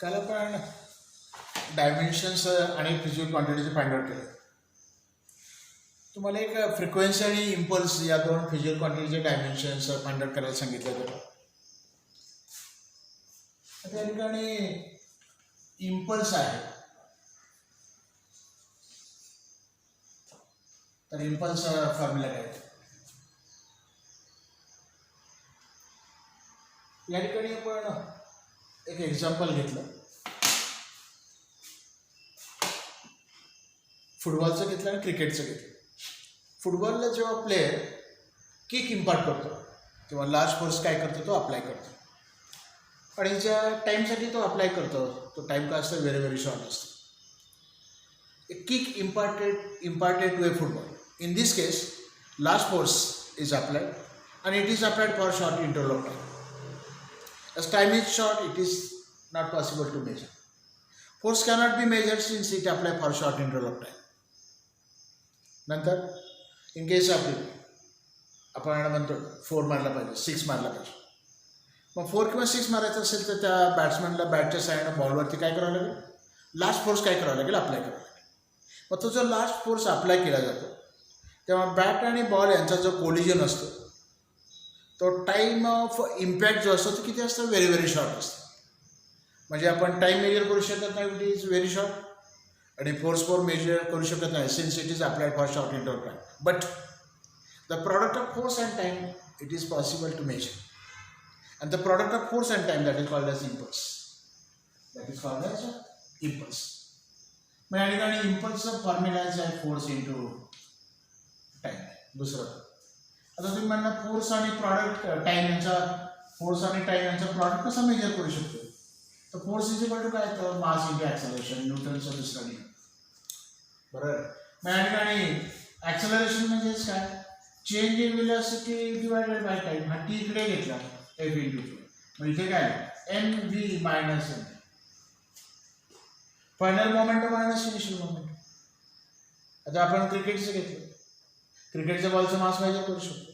काल आपण डायमेन्शन्स आणि फिजिकल क्वांटिटीचे फाइंड आउट केले. तुम्हाला एक फ्रिक्वेन्सी आणि इम्पल्स या दोन फिजिकल क्वांटिटीचे डायमेन्शन्स फाइंड आउट करायला सांगितले होते. त्या ठिकाणी इम्पल्स आहे, तर इम्पल्स फॉर्म्युला काय या ठिकाणी आपण एक एक्झाम्पल घेतलं. फुटबॉलचं घेतलं आणि क्रिकेटचं घेतलं. फुटबॉलला जेव्हा प्लेयर किक इम्पार्ट करतो तेव्हा लार्ज फोर्स काय करतो, तो अप्लाय करतो आणि ज्या टाईमसाठी तो अप्लाय करतो तो टाईम काय असतो, व्हेरी व्हेरी शॉर्ट असतो. A kick imparted to a football. In this case, large force is applied and it is applied for short interval of time. As time is short, it is not possible to measure. Force cannot be measured since it applied for short interval of time. नंतर in case of आपण म्हणतो 4 मारला पाहिजे, 6 मारला पाहिजे. मग 4 किंवा 6 मारायचं असेल तर त्या बॅट्समॅनला बॅटच्या साईडनं बॉलवरती काय करावं लागेल, लास्ट फोर्स काय करावं लागेल, अप्लाय करावं लागेल. मग तो जो लास्ट फोर्स अप्लाय केला जातो तेव्हा बॅट आणि बॉल यांचा जो कोलिजन असतो तो टाईम ऑफ इम्पॅक्ट जो असतो तो किती असतो, व्हेरी व्हेरी शॉर्ट असतो. म्हणजे आपण टाईम मेजर करू शकत नाही, इट इज व्हेरी शॉर्ट, आणि फोर्स मेजर करू शकत नाही since it is applied for short interval time. But the product of force and time it is possible to measure, and the product of force and time that is called as impulse. That is called as impulse. मग या ठिकाणी इम्पल्सचं फॉर्म्युलाच आहे force into time. दुसरं आता तुम्ही म्हणणार force आणि product time यांचा, फोर्स आणि टाईम यांचा प्रॉडक्ट कसा मेजर करू शकतो, तर फोर्स इज इक्वल टू काय, तर मास इंटू ॲक्सेलरेशन, न्यूटनचा दुसरा नियम. बरोबर. मग या ठिकाणी ॲक्सेलरेशन म्हणजेच काय, change in velocity divided by time. हा टी इकडे घेतला एफ इंटू टू, मग इथे काय M V minus M, final moment minus initial moment. आता आपण क्रिकेटचं घेतलं, क्रिकेटच्या बॉलचं मास मेजर करू शकतो,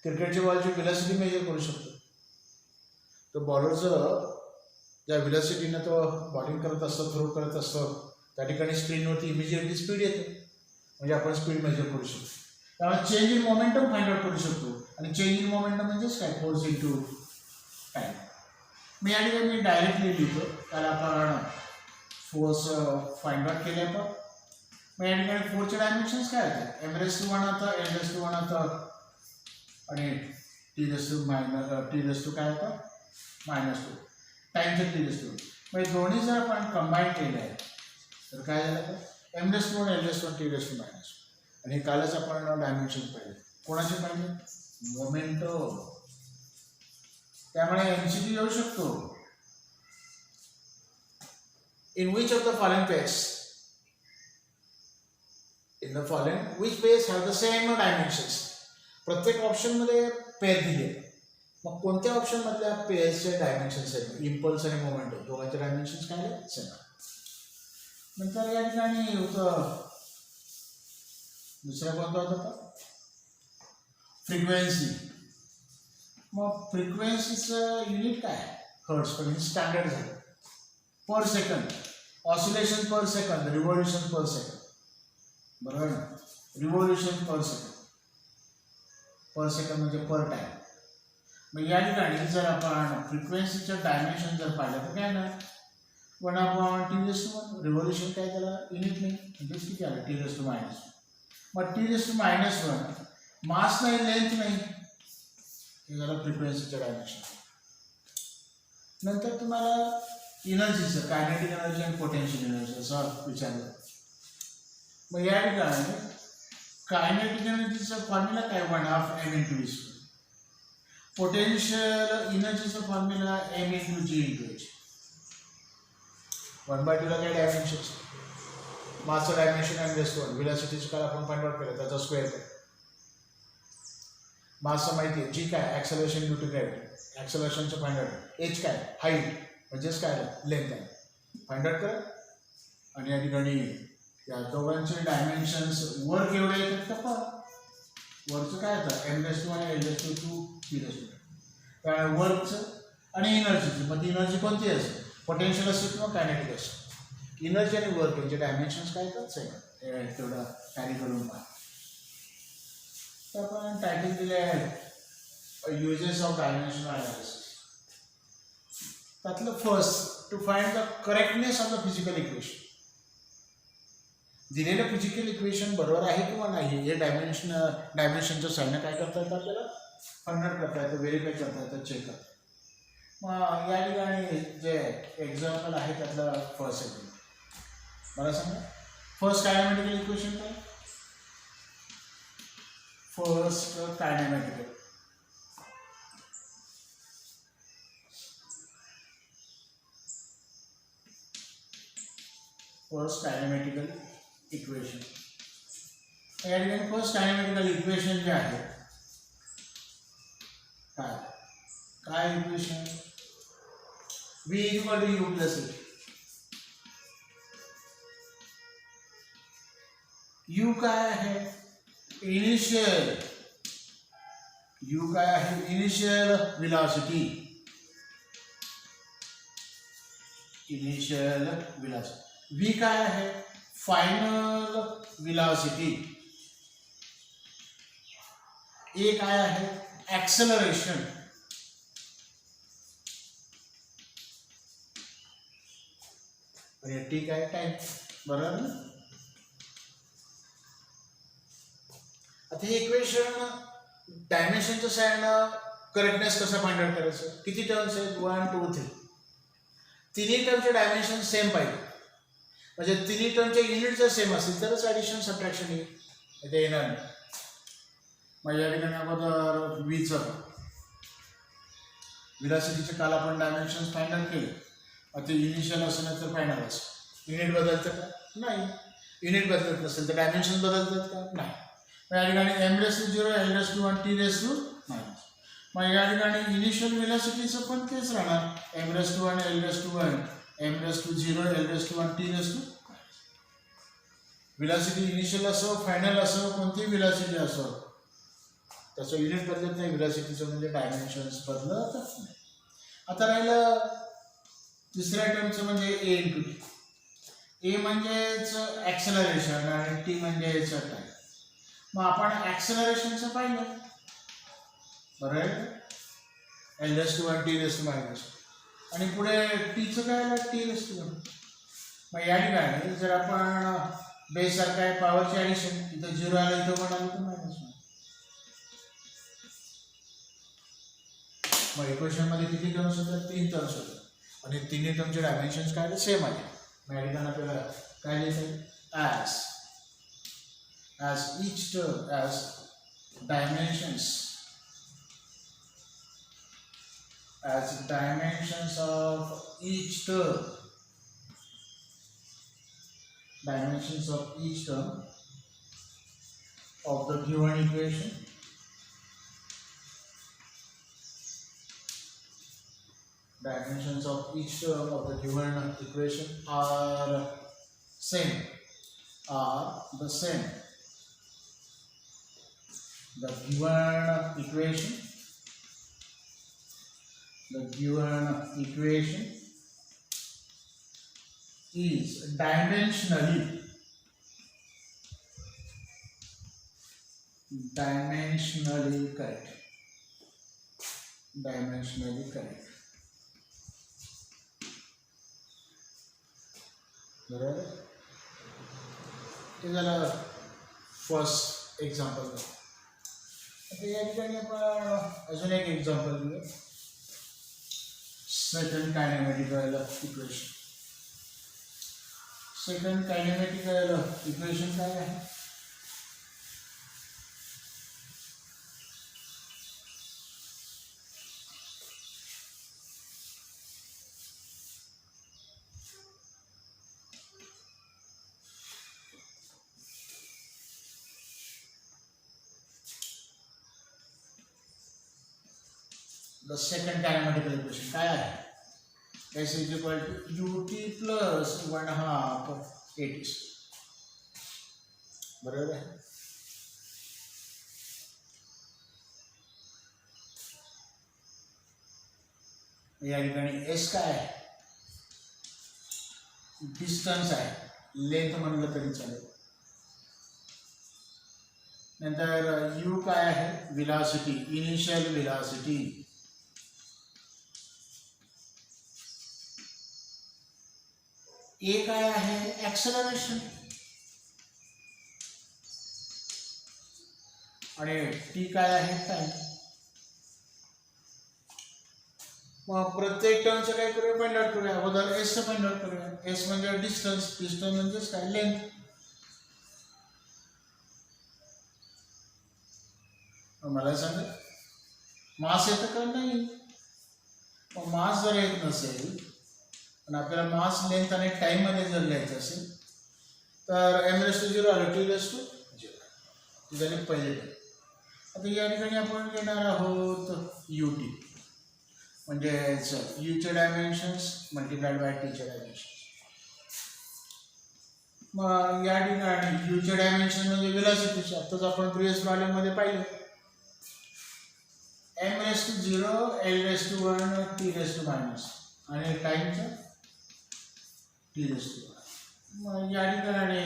क्रिकेटच्या बॉलची व्हेलॉसिटी मेजर करू शकतो. तो बॉलरचं ज्या व्हेलॉसिटीनं तो बॉलिंग करत असतो, थ्रो करत असतो, त्या ठिकाणी स्क्रीनवरती इमिजिएटली स्पीड येते, म्हणजे आपण स्पीड मेजर करू शकतो. त्यामुळे change in momentum find out करू शकतो, आणि चेंज इन मोमेंटम म्हणजेच काय, फोर्स इंटू टाईम. मी या ठिकाणी मी डायरेक्टली लिहितो, त्याला आपण फोर्स फाइंड आउट केले. आपण मग या ठिकाणी फोर्सचे डायमेन्शन्स काय होते, m⁻1 होतं, l⁻1 होतं, आणि t⁻2 काय होतं, -2, टाईमचं t⁻2. म्हणजे दोन्ही जर आपण कंबाईन केले आहे तर काय झालं, m⁻1 l⁻1 t⁻2 आणि हे कालच आपण डायमेन्शन पाहिले. कोणाचे पाहिले, मोमेंटो. त्यामुळे MCQ येऊ शकतो, in which of the following pairs, in the following which pairs have the same dimensions. प्रत्येक ऑप्शन मध्ये पेअर दिले, मग कोणत्या ऑप्शन मधल्या पेअर्सचे डायमेन्शन्स आहेत, इम्पल्स आणि मोमेंटम दोघांचे डायमेन्शन्स काय आहेत, सेम. नंतर या ठिकाणी होतं दुसरा कोणता होता, फ्रिक्वेन्सी. मग फ्रिक्वेन्सीचं युनिट काय, हर्ट्स, पण स्टँडर्ड झालं per second, oscillation per second, revolution per second. बरोबर ना, revolution per second, per second म्हणजे पर टाइम. मग या ठिकाणी जर आपण फ्रिक्वेन्सीचं डायमेन्शन जर पाहिलं तर काय ना, 1/t⁻1 रिव्होल्यूशन काय, त्याला युनिट नाही, म्हणजेच किती आलं, t⁻⁻1. मग t⁻⁻1 मास नाही, लेंथ नाही, हे झालं फ्रिक्वेन्सीचं डायमेन्शन. नंतर तुम्हाला एनर्जीचं, कायनेटिक एनर्जी आणि पोटेन्शियल एनर्जी असं विचारलं. मग या ठिकाणी कायनेटिक एनर्जीचा फॉर्म्युला काय, 1/2 m⁻v². Potential एनर्जीचा formula m⁻g⁻h. 1/2 ला काय डायमेन्शन्स, मासचं डायमेन्शन m⁻1, व्हेलॉसिटीचं काय आपण फाइंड आउट केलं, त्याचा स्क्वेअर काय, मासचं माहिती आहे, जी काय ॲक्सेलरेशन ड्यू टू ग्रॅव्हिटी, ॲक्सेलरेशनचं फाइंड आउट, h काय हाईट म्हणजेच काय लेंथ आहे, फाइंड आउट करा. आणि या ठिकाणी या दोघांचे डायमेन्शन्स वर केवढे येतात का, वरचं काय होतं, m⁻1 आणि l⁻2 t⁻2. त्यामुळे वर्कचं आणि एनर्जीची, मग ती एनर्जी कोणती असेल, पोटेन्शियल असतो किंवा कायनेटिक असतो. एनर्जी आणि वर्क यांचे डायमेन्शन्स काय येतात सेम, तेवढं कॅरी करून पहा. तर आपण टायटल दिले आहे युजेस ऑफ डायमेन्शनल अनालिसिस. त्यातलं first, to find the correctness of the physical equation. दिलेलं फिजिकल इक्वेशन बरोबर आहे किंवा नाही हे डायमेन्शनचं साईन काय करता येतं आपल्याला, फाइंड आउट करता येतं, व्हेरीफाय करता येतं, चेक करता. मग या ठिकाणी जे एक्झाम्पल आहे त्यातलं फर्स्ट एक्झाम्पल मला सांगा. फर्स्ट कायनेमॅटिकल इक्वेशन काय, फर्स्ट कायनेमॅटिकल इक्वेशन. या ठिकाणी फर्स्ट कायनेमॅटिकल इक्वेशन जे आहे काय equation, V equal to U plus E. U काय आहे, इनिशियल, U काय आहे, इनिशियल वेलोसिटी, V काय आहे, फायनल वेलोसिटी, A काय आहे, ऍक्सेलरेशन, ठीक आहे टाइम. बरोबर ना. आता हे इक्वेशन डायमेन्शनचं साईन करेक्टनेस कसं फाइंड आउट करायचं, किती टर्म्स आहेत, 1 2 3. तिन्ही टर्मचे डायमेन्शन सेम पाहिजे, म्हणजे तिन्ही टर्मचे युनिट जर सेम असतील तरच ॲडिशन सबट्रॅक्शन येईल, ते येणार नाही. मग या ठिकाणी अगोदर व्हीचं वेलोसिटीचे काल आपण डायमेन्शन फाइंड आउट केले. ते इनिशियल असेल तर फायनल असेल, युनिट बदलतं का, नाही. युनिट बदलत नसेल तर डायमेन्शन बदलतात का, नाही. मग या ठिकाणी m⁻0 l⁻1 t⁻⁻. मग या ठिकाणी इनिशियल वेलोसिटीचं पण तेच राहणार, m⁻1 l⁻1 m⁻0 l⁻1 t⁻⁻. Velocity initial असो फायनल असो कोणतीही वेलोसिटी असो त्याचं युनिट बदलत नाही, वेलोसिटीचं म्हणजे डायमेन्शन्स बदलत नाही. आता राहिलं तिसऱ्या टर्मचं म्हणजे A इंटू टी. ए म्हणजेच ॲक्सेलरेशन आणि टी म्हणजेच टाइम. मग आपण ॲक्सेलरेशनचं पाहिलं, बरं आहे, l⁻1 t⁻⁻. आणि पुढे टीचं काय आलं, t⁻1. मग या ठिकाणी जर आपण बेस सारखं आहे पॉवरची ॲडिशन, इथं 0 आलं, इथं 1 आलं तर -1. मग इक्वेशनमध्ये किती टर्म्स होतात, 3 टर्म्स होतात. आणि तिन्ही टर्मचे डायमेन्शन्स काय सेम आहे. मग या ठिकाणी आपल्याला काय लिहिता, as each term as dimensions of each term of the given equation dimensions of each term of the given equation are the same. The given equation is dimensionally correct. बरोबर. हे झालं फर्स्ट एक्झाम्पल. आता या ठिकाणी आपण अजून एक example घेऊ, सेकंड कायनेमॅटिकल इक्वेशन. सेकंड कायनेमॅटिकल इक्वेशन काय आहे, the second kinematical equation काय आहे, s is equal to ut plus 1/2 at. बरोबर आहे. या ठिकाणी s काय आहे, डिस्टन्स आहे, लेंथ म्हणलं तरी चालेल. नंतर यू काय आहे, व्हेलॉसिटी, इनिशियल व्हेलॉसिटी. ए काय आहे, ॲक्सेलरेशन. आणि टी काय आहे, टाइम. मग प्रत्येक टर्मचं काय करूया, फाइंड आउट करूया. अगोदर एसचं फाइंड आउट करूया. एस म्हणजे डिस्टन्स, डिस्टन्स म्हणजेच काय, लेंथ. मला सांगा मास येतं का नाही. मग मास जर येत नसेल आणि आपल्याला मास, लेंथ आणि टाइम मध्ये जर लिहायचं असेल तर m⁻0 आलं, t⁻0 हे झाले पहिले टर्म. आता या ठिकाणी आपण घेणार आहोत ut, म्हणजेच यूचे डायमेन्शन्स मल्टिप्लाइड बाय टीचे डायमेन्शन्स. मग या ठिकाणी यूचे डायमेन्शन म्हणजे व्हेलॉसिटीचे. आताच आपण प्रिव्हियस प्रॉब्लेम मध्ये पाहिलं, m⁻0 l⁻1 t⁻⁻, आणि टाइमचं t⁻1. मग या ठिकाणी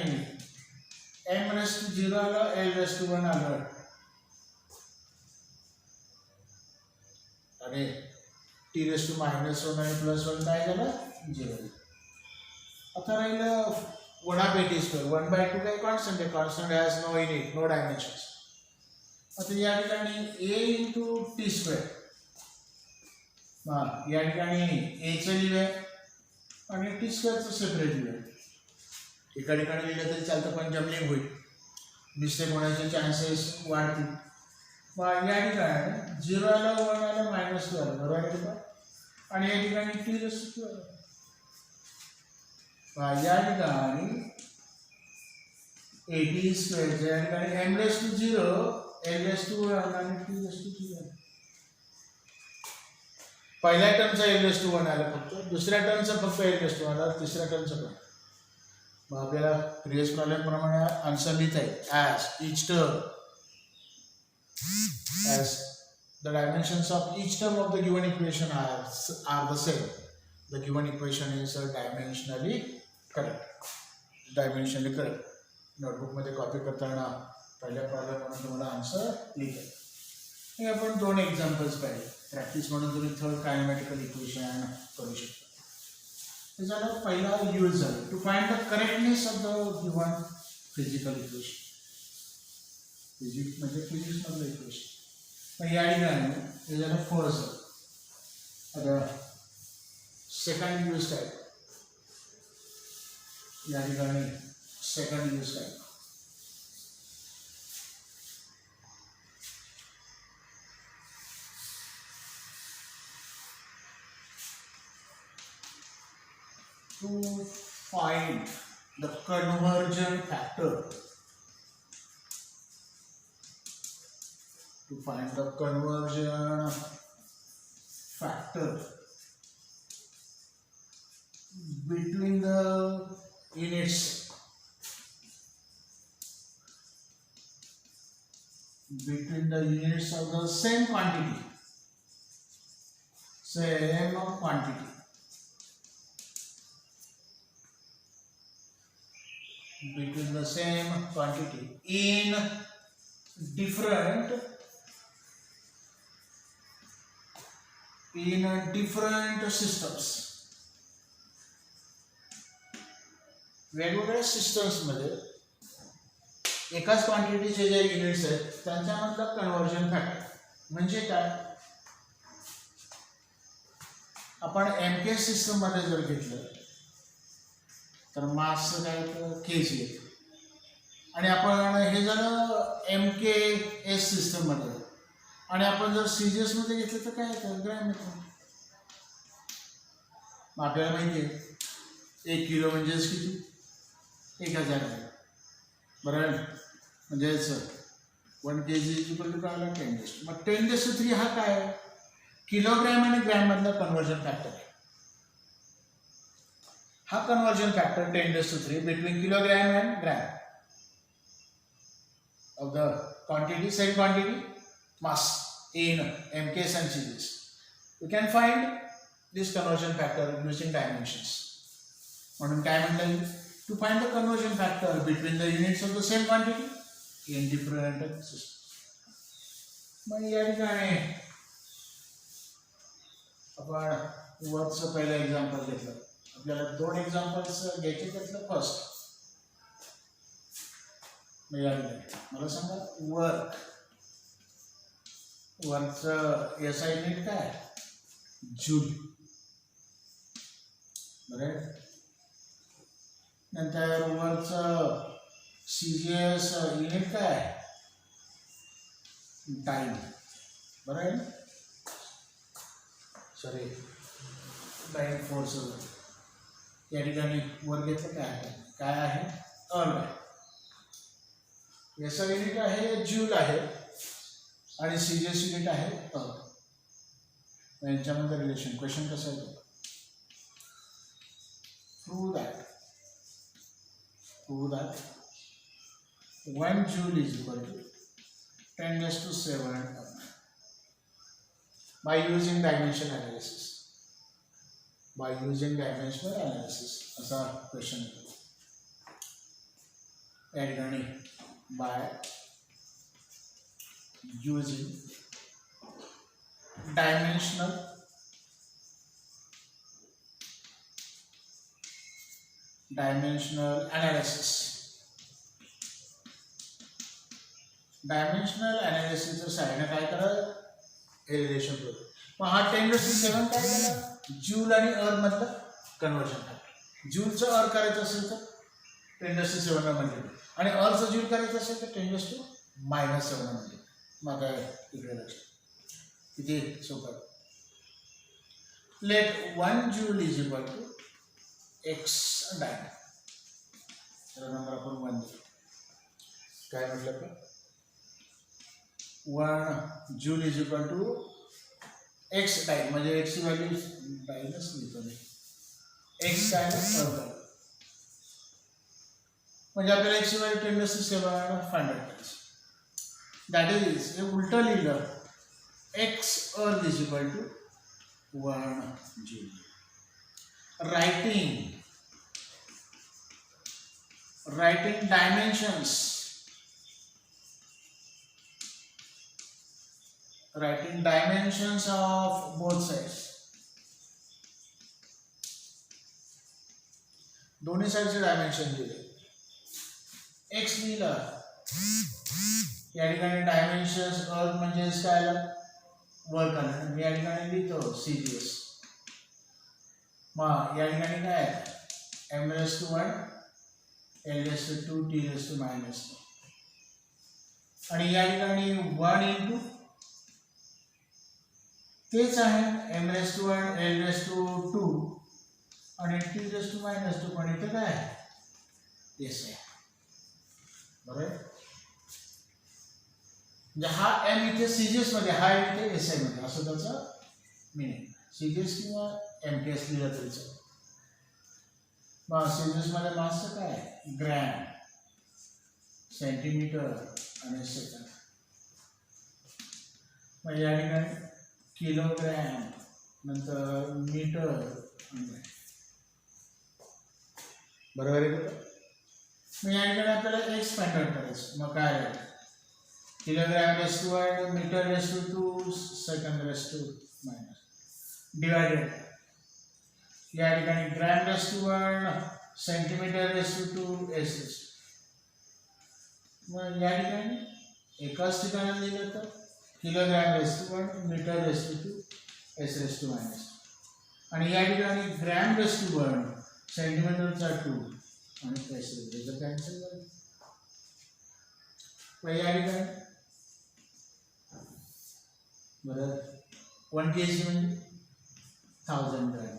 m⁻0 आलं, l⁻1 आलं, आणि t⁻1 आणि +1 काय झालं, 0. आता राहिलं 1/t². 1/2 काय कॉन्स्टंट आहे, constant has no unit, no dimensions. आता या ठिकाणी a × t². या ठिकाणी एचं लिहूया आणि t² सेपरेट लिहूया. एका ठिकाणी लिहिलं तरी चालतं, पण जमलिंग होईल, मिस्टेक होण्याचे चान्सेस वाढतील. मग या ठिकाणी 0 आलं, 1 आलं, -2 आलं, बरोबर आहे का. आणि या ठिकाणी t⁻2 आलं. या ठिकाणी at², या ठिकाणी m⁻0 l⁻1 आणि t⁻2 आलं. पहिल्या टर्मचा l⁻1 आलं फक्त, दुसऱ्या टर्मचा फक्त l⁻1 आला, तिसऱ्या टर्मचं पण. मग आपल्याला प्रिव्हियस प्रॉब्लेम प्रमाणे आन्सर लिहिता येईल. As each term, as the dimensions of each term of the given equation are the same, the given equation is dimensionally correct. Dimensionally correct. Notebook मध्ये कॉपी करताना पहिल्या प्रॉब्लेम म्हणून तुम्हाला आन्सर लिहिता येईल. हे आपण 2 एक्झाम्पल्स पाहिले. प्रॅक्टिस म्हणून तुम्ही थर्ड कायनेमॅटिकल इक्वेशन करू शकता. हे झालं पहिला यूज झालं, to find the correctness of the given physical equation. Physics म्हणजे फिजिक्स मधलं इक्वेशन. पण या ठिकाणी हे झालं फर्स्ट. आता सेकंड यूज काय, या ठिकाणी सेकंड यूज काय, to find the conversion factor. To find the conversion factor between the units, between the units of the same quantity, between the same quantity in different systems. वेगवेगळ्या systems मध्ये एकाच क्वांटिटीचे जे units आहेत त्यांच्यामधलं conversion factor म्हणजे काय. आपण MK system मध्ये जर घेतलं तर मासचं काय तर केजी येतं, आणि आपण हे झालं MKS सिस्टम मध्ये, आणि आपण जर CGS मध्ये घेतलं तर काय येतं, ग्रॅम येतं. आपल्याला माहिती आहे 1 किलो म्हणजेच किती, 1000 ग्रॅम, बरोबर. म्हणजेच 1 kg = काय आला, 10 मग 10⁻³ हा काय आहे, किलोग्रॅम आणि ग्रॅम मधला कन्व्हर्जन फॅक्टर आहे. हा conversion factor 10⁻³ between kilogram and gram of the quantity, same quantity, mass in MKS and CGS. We can find this conversion factor using dimensions. म्हणून काय म्हणता येईल, to find the conversion factor between the units of the same quantity in different system. मग या ठिकाणी आपण वरचं पहिलं एक्झाम्पल घेतलं. आपल्याला 2 एक्झाम्पल्स घ्यायचे. त्यातलं फर्स्ट मला सांगा, वर्कचं एसआय युनिट काय, जूल. बरं. नंतर वरचं सीजीएस युनिट काय, टाइम. बरं आहे ना. Sorry, time force. या ठिकाणी वर घेतलं काय आहे, अर्न आहे. एसआय युनिट आहे, जूल आहे, आणि सीजीएस युनिट आहे अर्न. यांच्यामध्ये रिलेशन क्वेश्चन कसं आहे, prove that 1 joule is equal to 10⁻⁷ by using dimension analysis. असा क्वेश्चन येतो. या ठिकाणी by using dimensional analysis. Dimensional ॲनालिसिसचं साईडनं काय करा, हे रिलेशन करू. मग हा 10⁻⁷ काय झाला, जूल आणि अर्न मधलं कन्वर्जन फॅक्टर. जूलचं अर्न करायचं असेल तर 10⁻⁷ मध्ये, आणि अर्नचं जूल करायचं असेल तर 10⁻⁻⁷ मध्ये. मग इकडे लक्ष, किती सोपं. Let 1 joule is equal to x dyne. तर नंबर आपण 1 देऊ. काय म्हटलं का, 1 joule is equal to x dyne, म्हणजे x ची व्हॅल्यू डायनच लिहितो मी. x काय अर्थ, म्हणजे आपल्याला x ची व्हॅल्यू 10⁻⁷ फाइंड आउट करायची. दॅट इज, हे उलटं लिहिलं, x अर्थ is equal to 1 joule. writing dimensions of both sides. दोन्ही साइडचे डायमेन्शन दिले. x लिहिलं, या ठिकाणी डायमेन्शन्स अर्थ म्हणजे काय आलं, वर्क आलं. मी या ठिकाणी लिहितो सीजीएस. मग या ठिकाणी काय आहे, m⁻⁴ l⁻², t⁻⁻². आणि या ठिकाणी 1 इंटू तेच आहे, m⁻⁴ l⁻², आणि t⁻⁻², पण इथे काय आहे, एस आहे. बरोबर. म्हणजे हा m इथे सीजीएस मध्ये, हा इथे एस आय मध्ये, असं त्याचं मिनिंग. सीजीएस किंवा एमटीएस लिहिलं तरी चालेल. मग सीजीएस मध्ये मासचं काय, ग्रॅम, सेंटीमीटर आणि सेकंड. मग या ठिकाणी किलोग्रॅम, नंतर मीटर, बरोबर आहे का. मग या ठिकाणी आपल्याला एक्स फाइंड आउट करायचं. मग काय आहे, किलोग्रॅम⁻², मीटर⁻², सेकंड⁻⁻, डिवायडेड या ठिकाणी ग्रॅम⁻⁴, सेंटीमीटर⁻², एस. मग या ठिकाणी एकाच ठिकाणी लिहिलं तर किलोग्रॅम⁻⁴, मीटर⁻², s⁻⁻, आणि या ठिकाणी ग्रॅम⁻⁴, सेंटीमीटरचा 2 आणि s कॅन्सल झालं. मग या ठिकाणी बरं 1 kg म्हणजे 1000 ग्रॅम.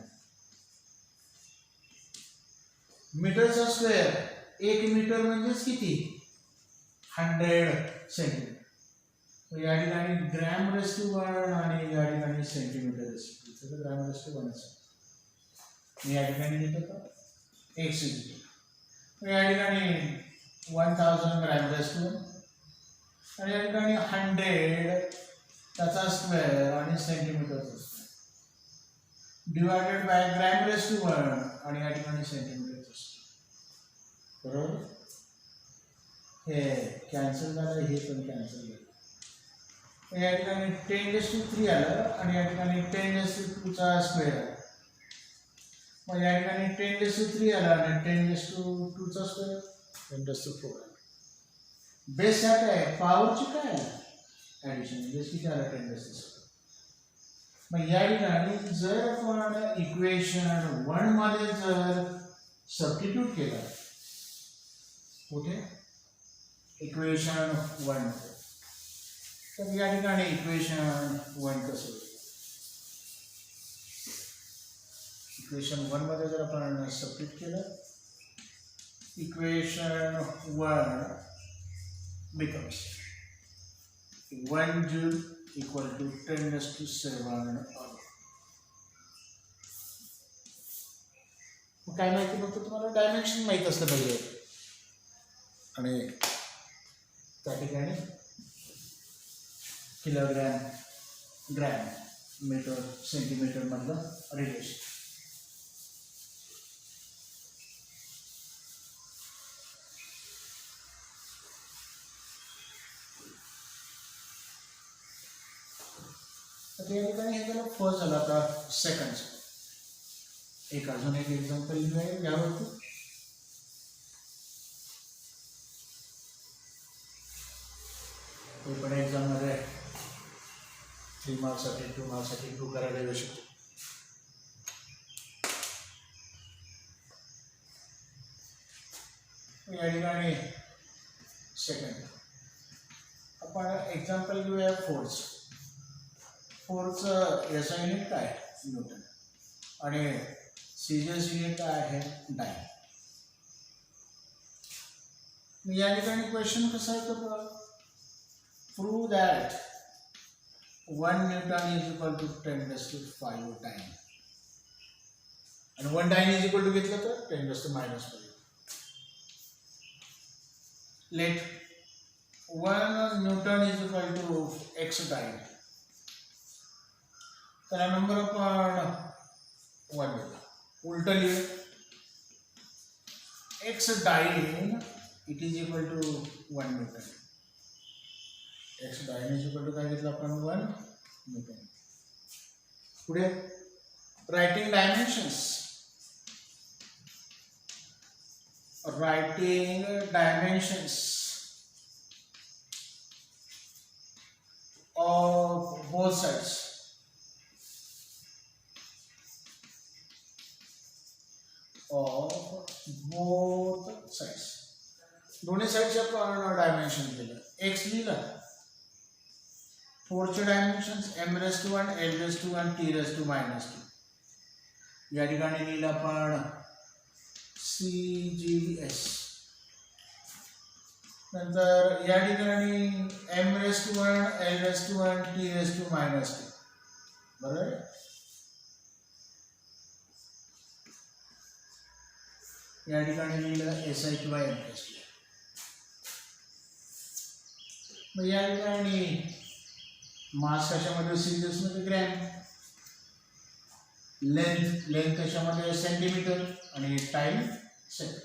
मीटरचा स्क्वेअर, 1 मीटर म्हणजेच किती, 100 सेंटीमीटर. या ठिकाणी ग्रॅम⁻⁴ आणि या ठिकाणी सेंटीमीटर⁻², ग्रॅम⁻⁴. मी या ठिकाणी लिहितो का, x या ठिकाणी 1000 ग्रॅम⁻⁴, आणि या ठिकाणी 100 त्याचा स्क्वेअर आणि सेंटीमीटरचा स्क्वेअर, डिवायडेड बाय ग्रॅम⁻⁴ आणि या ठिकाणी सेंटीमीटर. बरोबर. हे कॅन्सल झालं, हे पण कॅन्सल झालं. या ठिकाणी 10⁻³ आलं आणि या ठिकाणी 10⁻² स्क्वेअर आला. मग या ठिकाणी 10⁻³ आला आणि 10⁻² स्क्वेअर 10⁻⁴ आला. बेस काय आहे, पॉवरची काय आहे ॲडिशन, बेस किती आला 10⁻². मग या ठिकाणी जर आपण इक्वेशन 1 मध्ये जर सबस्टिट्यूट केला, कुठे इक्वेशन 1 मध्ये, तर या ठिकाणी इक्वेशन 1 कसं होईल, इक्वेशन 1 मध्ये जर आपण सबस्टिट्यूट केलं, equation 1 becomes 1 joule equal to 10⁻⁷. काय माहिती, फक्त तुम्हाला डायमेन्शन माहीत असलं पाहिजे. आणि त्या ठिकाणी किलोग्रॅम, ग्रॅम, मीटर, सेंटीमीटर मधलं रिलेशन. या ठिकाणी हे झालं फर्स्ट झालं. आता सेकंड, एक अजून एक एक्झाम्पल मिळेल यावरती. ते पण एक्झाममध्ये 3 मार्क्ससाठी 2 मार्क्ससाठी इम्प्रूव्ह करायला येऊ शकतो. या ठिकाणी सेकंड आपण एक्झाम्पल घेऊया फोर्स. फोर्सचं याचा युनिट काय आहे, न्यूटन, आणि सीजीएस युनिट काय आहे, डाय. या ठिकाणी क्वेश्चन कसा आहे, तर prove that 1 newton is equal to 10⁵ dyne, आणि 1 टाइम इज इक्वल टू घेतलं तर 10⁻⁵. Let 1 newton is equal to x dyne, त्याला नंबर आपण 1 दिला. उलट लिहू, x dyne it is equal to 1 newton. x dyne is equal to काय घेतलं आपण, 1 न्यूटन. पुढे writing dimensions, writing dimensions of both sides. Of both sides, दोन्ही साइडचे आपण डायमेन्शन दिलं. एक्स लिहिलं, फोरचे डायमेन्शन्स m⁻⁴, l⁻⁴, t⁻². या ठिकाणी लिहिलं आपण CGS. नंतर या ठिकाणी m⁻⁴, l⁻⁴, t⁻². बरोबर. या ठिकाणी लिहिलं SI किंवा m⁻². मग या ठिकाणी मास कशामध्ये, सीजीएस मध्ये ग्रॅम, लेंथ कशामध्ये सेंटीमीटर, आणि टाइम सेकंड.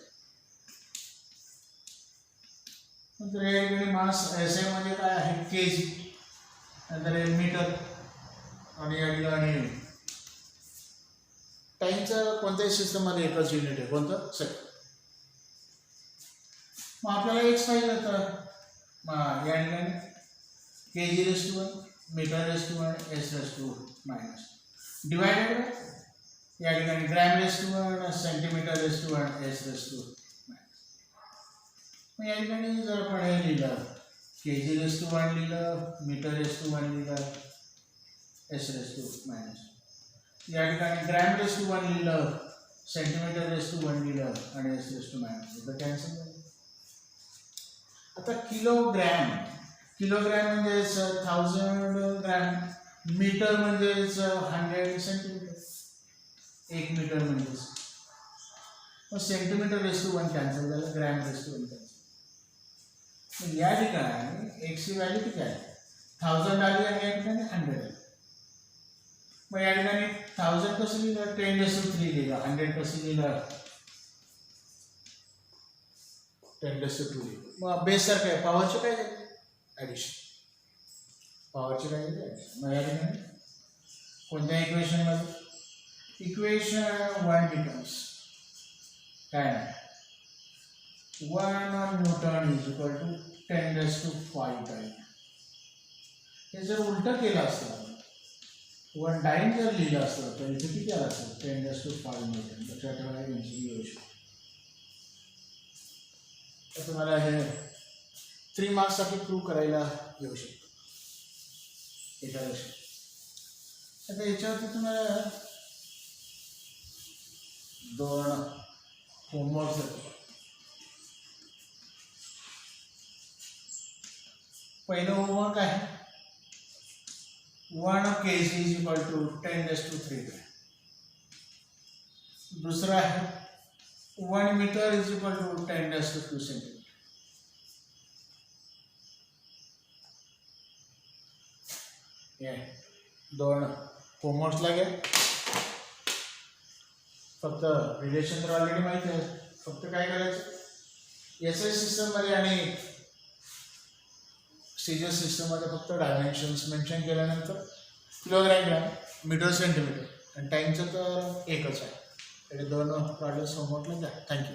नंतर या ठिकाणी मास SI मध्ये काय आहे, केजी, नंतर मीटर, आणि या ठिकाणी टाइमचं कोणत्याही सिस्टममध्ये एकच युनिट आहे, कोणतं, सेकंड. मग आपल्याला एक्स पाहिजे तर मग या ठिकाणी kg⁻⁴, मीटर⁻⁴, s⁻⁻. डिवायडेड या ठिकाणी ग्रॅम⁻⁴, सेंटीमीटर⁻⁴, s⁻⁻. मग या ठिकाणी जर आपण हे लिहिलं, kg⁻⁴ लिहिलं, मीटर⁻⁴ लिहिलं, s⁻⁻. या ठिकाणी ग्रॅम⁻⁴ लिहिलं, सेंटीमीटर⁻⁴ लिहिलं, आणि s⁻⁻. तर कॅन्सल झालं. आता किलोग्रॅम, किलोग्रॅम म्हणजेच 1000 ग्रॅम, मीटर म्हणजेच 100 सेंटीमीटर, 1 मीटर म्हणजेच. मग सेंटीमीटर⁻⁴ कॅन्सल झालं, ग्रॅम⁻⁴ कॅन्सल. मग या ठिकाणी एक्सची व्हॅल्यू किती आहे, 1000 आली, आणि या ठिकाणी 100 आली. मग या ठिकाणी 1000 कसं लिहिलं, 10⁻³ लिहिलं, 100 कसं लिहिलं, 10⁻². मग बेससारखं आहे, पॉवरचे काय झाले ॲडिशन, पॉवरचे काय झाले ॲडिशन. मग या ठिकाणी कोणत्या इक्वेशनमध्ये इक्वेशन 1 बिकम्स काय नाही 1 newton is equal to 10⁵ dyne. हे जर उलटं केलं असतं 1 टाइम जर लिहिलं असतं तर इथे किती आलं असतं 10⁵ न्यूटन. लक्षात ठेवा यांची येऊ शकतो. तर तुम्हाला हे 3 मार्क्ससाठी प्रूव्ह करायला येऊ शकतो एका लक्षात. आता याच्यावरती तुम्हाला 2 होमवर्क देतो. पहिलं होमवर्क आहे 1 kg इज इक्वल टू 10⁻³ आहे. दुसरा आहे 1 metre is equal to 10⁻² centimetre. हे 2 होमवर्क्स लागेल. फक्त रिलेशन तर ऑलरेडी माहिती आहे. फक्त काय करायचं एस एस सिस्टममध्ये आणि सीजर सिस्टममध्ये फक्त डायमेन्शन्स मेन्शन केल्यानंतर किलोग्रॅम, ग्रॅम, मीटर, सेंटीमीटर आणि टाईमचं तर एकच आहे. त्याचे 2 प्रॉब्लेम्स होमवर्कला द्या. थँक्यू.